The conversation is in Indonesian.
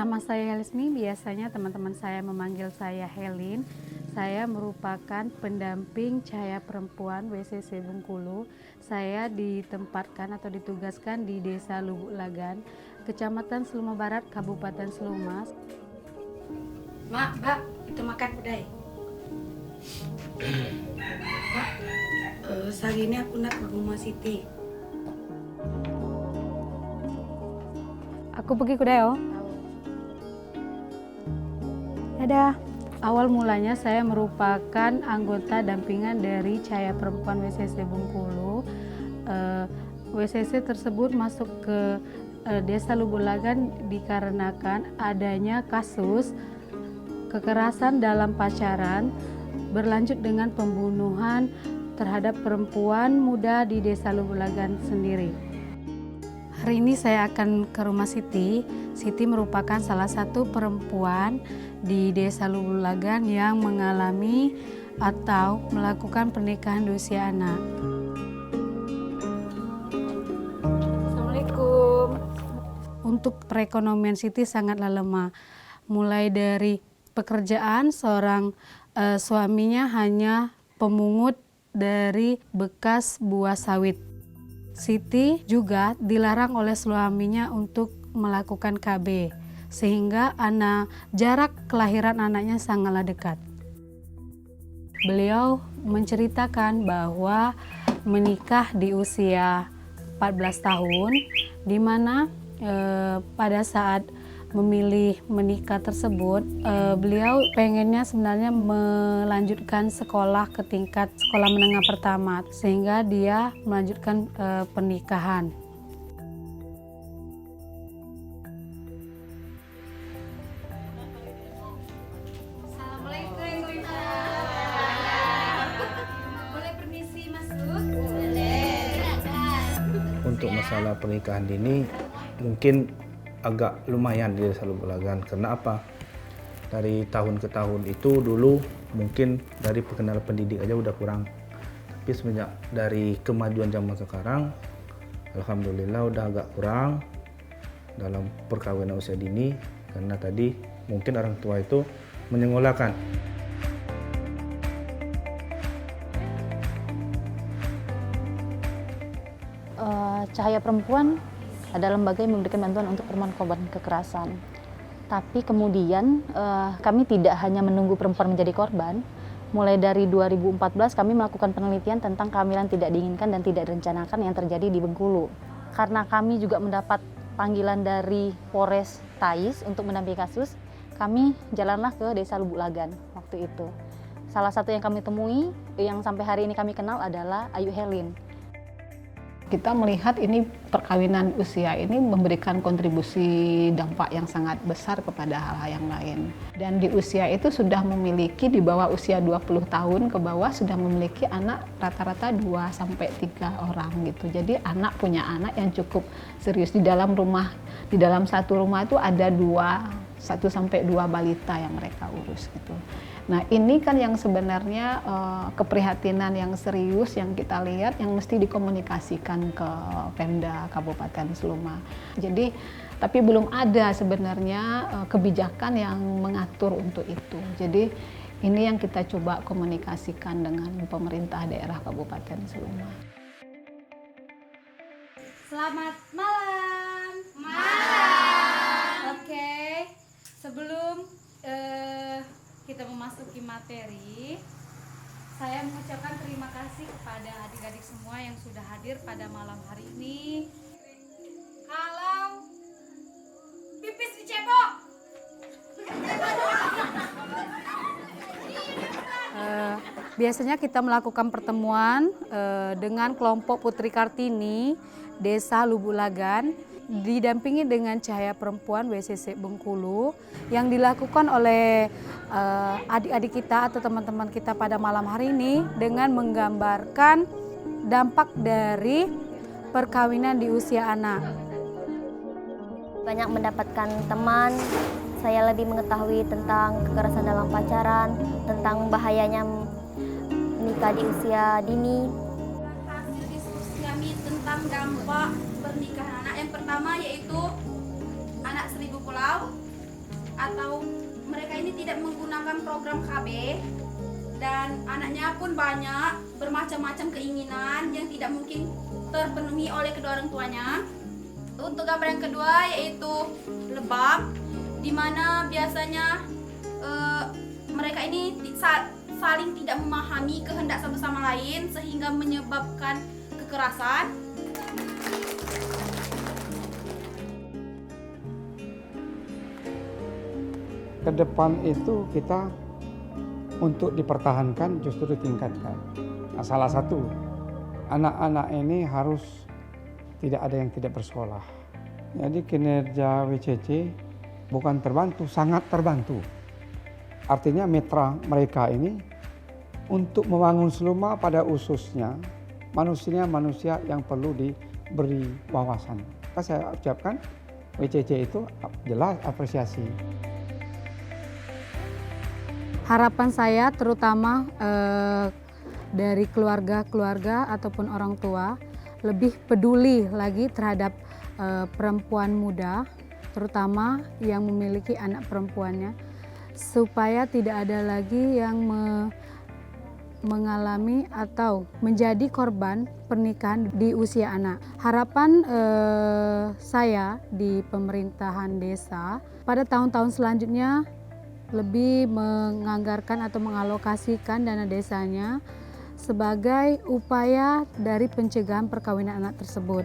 Nama saya Helismi, biasanya teman-teman saya memanggil saya Helin. Saya merupakan pendamping cahaya perempuan WCC Bengkulu. Saya ditempatkan atau ditugaskan di Desa Lubuk Lagan, Kecamatan Seluma Barat, Kabupaten Seluma. Mak, Mbak, itu makan pedai. Mak, sehari ini aku nak ke rumah Siti. Aku pergi Kudeo. Dadah. Awal mulanya saya merupakan anggota dampingan dari Cahaya Perempuan WCC Bengkulu. WCC tersebut masuk ke Desa Lubuk Lagan dikarenakan adanya kasus kekerasan dalam pacaran berlanjut dengan pembunuhan terhadap perempuan muda di Desa Lubuk Lagan sendiri. Hari ini saya akan ke rumah Siti. Siti merupakan salah satu perempuan di Desa Lubuk Lagan yang mengalami atau melakukan pernikahan di usia anak. Assalamualaikum. Untuk perekonomian Siti sangatlah lemah. Mulai dari pekerjaan, seorang suaminya hanya pemungut dari bekas buah sawit. Siti juga dilarang oleh suaminya untuk melakukan KB, sehingga jarak kelahiran anaknya sangatlah dekat. Beliau menceritakan bahwa menikah di usia 14 tahun, di mana pada saat memilih menikah tersebut, beliau pengennya sebenarnya melanjutkan sekolah ke tingkat sekolah menengah pertama, sehingga dia melanjutkan pernikahan. Assalamualaikum. Boleh permisi masuk? Untuk masalah pernikahan dini mungkin agak lumayan di Desa Lubuk Lagan. Karena apa? Dari tahun ke tahun itu dulu mungkin dari pengenalan pendidik aja udah kurang. Tapi semenjak dari kemajuan zaman sekarang, alhamdulillah udah agak kurang dalam perkawinan usia dini. Karena tadi mungkin orang tua itu menyekolahkan. Cahaya Perempuan adalah lembaga yang memberikan bantuan untuk perempuan korban kekerasan. Tapi kemudian kami tidak hanya menunggu perempuan menjadi korban. Mulai dari 2014 kami melakukan penelitian tentang kehamilan tidak diinginkan dan tidak direncanakan yang terjadi di Bengkulu. Karena kami juga mendapat panggilan dari Polres Tais untuk mendampingi kasus, kami jalanlah ke Desa Lubuk Lagan waktu itu. Salah satu yang kami temui, yang sampai hari ini kami kenal adalah Ayu Helin. Kita melihat ini perkawinan usia ini memberikan kontribusi dampak yang sangat besar kepada hal-hal yang lain. Dan di usia itu sudah memiliki, di bawah usia 20 tahun ke bawah sudah memiliki anak rata-rata 2-3 orang gitu. Jadi anak punya anak yang cukup serius. Di dalam satu rumah itu ada 1-2 balita yang mereka urus gitu. Nah ini kan yang sebenarnya keprihatinan yang serius yang kita lihat yang mesti dikomunikasikan ke Pemda Kabupaten Seluma. Jadi tapi belum ada sebenarnya kebijakan yang mengatur untuk itu. Jadi ini yang kita coba komunikasikan dengan pemerintah daerah Kabupaten Seluma. Selamat malam. Malam. Oke. Sebelum kita memasuki materi, saya mengucapkan terima kasih kepada adik-adik semua yang sudah hadir pada malam hari ini. Kalau pipis dicebok. Biasanya kita melakukan pertemuan dengan kelompok Putri Kartini Desa Lubuk Lagan, didampingi dengan Cahaya Perempuan WCC Bengkulu, yang dilakukan oleh adik-adik kita atau teman-teman kita pada malam hari ini dengan menggambarkan dampak dari perkawinan di usia anak. Banyak mendapatkan teman, saya lebih mengetahui tentang kekerasan dalam pacaran, tentang bahayanya menikah di usia dini. Hasil diskusi kami tentang dampak pernikahan anak yang pertama yaitu anak 1000 pulau, atau mereka ini tidak menggunakan program KB, dan anaknya pun banyak bermacam-macam keinginan yang tidak mungkin terpenuhi oleh kedua orang tuanya. Untuk gambar yang kedua yaitu lebam, di mana biasanya mereka ini saling tidak memahami kehendak satu sama lain sehingga menyebabkan kekerasan. Ke depan itu kita untuk dipertahankan justru ditingkatkan. Nah, salah satu, anak-anak ini harus tidak ada yang tidak bersekolah. Jadi kinerja WCC bukan terbantu, sangat terbantu. Artinya mitra mereka ini untuk membangun Seluma pada ususnya manusia yang perlu diberi wawasan. Maka saya ucapkan WCC itu jelas apresiasi. Harapan saya terutama dari keluarga-keluarga ataupun orang tua lebih peduli lagi terhadap perempuan muda, terutama yang memiliki anak perempuannya, supaya tidak ada lagi yang mengalami atau menjadi korban pernikahan di usia anak. Harapan saya di pemerintahan desa pada tahun-tahun selanjutnya lebih menganggarkan atau mengalokasikan dana desanya sebagai upaya dari pencegahan perkawinan anak tersebut.